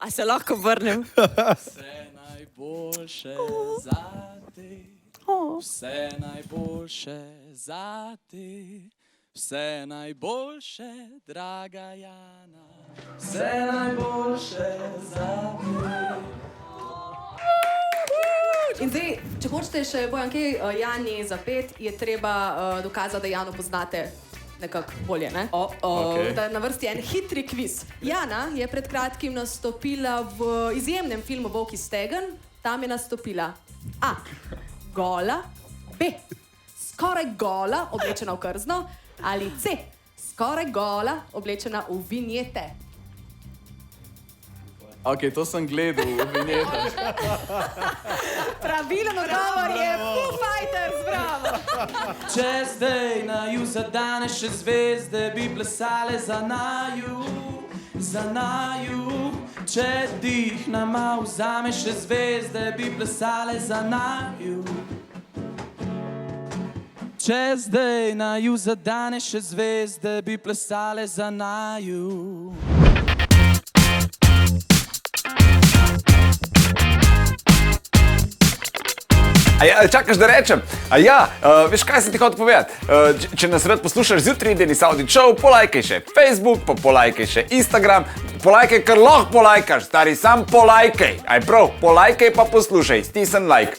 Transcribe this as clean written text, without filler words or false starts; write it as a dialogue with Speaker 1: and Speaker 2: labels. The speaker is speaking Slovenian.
Speaker 1: A se lahko vrnem?
Speaker 2: Vse najboljše zate, vse najboljše zate, vse najboljše, draga Jana, vse najboljše zate.
Speaker 3: In zdaj, če hočete še Bojan kaj Jani zapet, je treba dokazati, da Jano poznate nekako bolje, ne?
Speaker 2: Okej.
Speaker 3: Da na vrsti je en hitri kviz. Jana je pred kratkim nastopila v izjemnem filmu Volk iz Stegen. Tam je nastopila A. Gola, B. Skoraj gola, oblečena v krzno, ali C. Skoraj gola, oblečena v vinjete.
Speaker 2: Ok, to sem gledal v vinjetah.
Speaker 3: Pravilen odgovor je Foo Fighters, bravo!
Speaker 2: Če zdaj naju zadane še zvezde, bi plesale za naju, za naju. Če dih nama vzame še zvezde, bi plesale za naju. Če zdaj naju zadane še zvezde, bi plesale za naju.
Speaker 4: Čakaš, da rečem? Veš, kaj sem ti hotel povedati? Če nas rad poslušaš zjutraj, Denis Audić Show, polajkaj še Facebook, pa polajkaj še Instagram, polajkaj, kar lahko polajkaš, stari, sam polajkaj. Aj prav, polajkaj pa poslušaj, stisni like.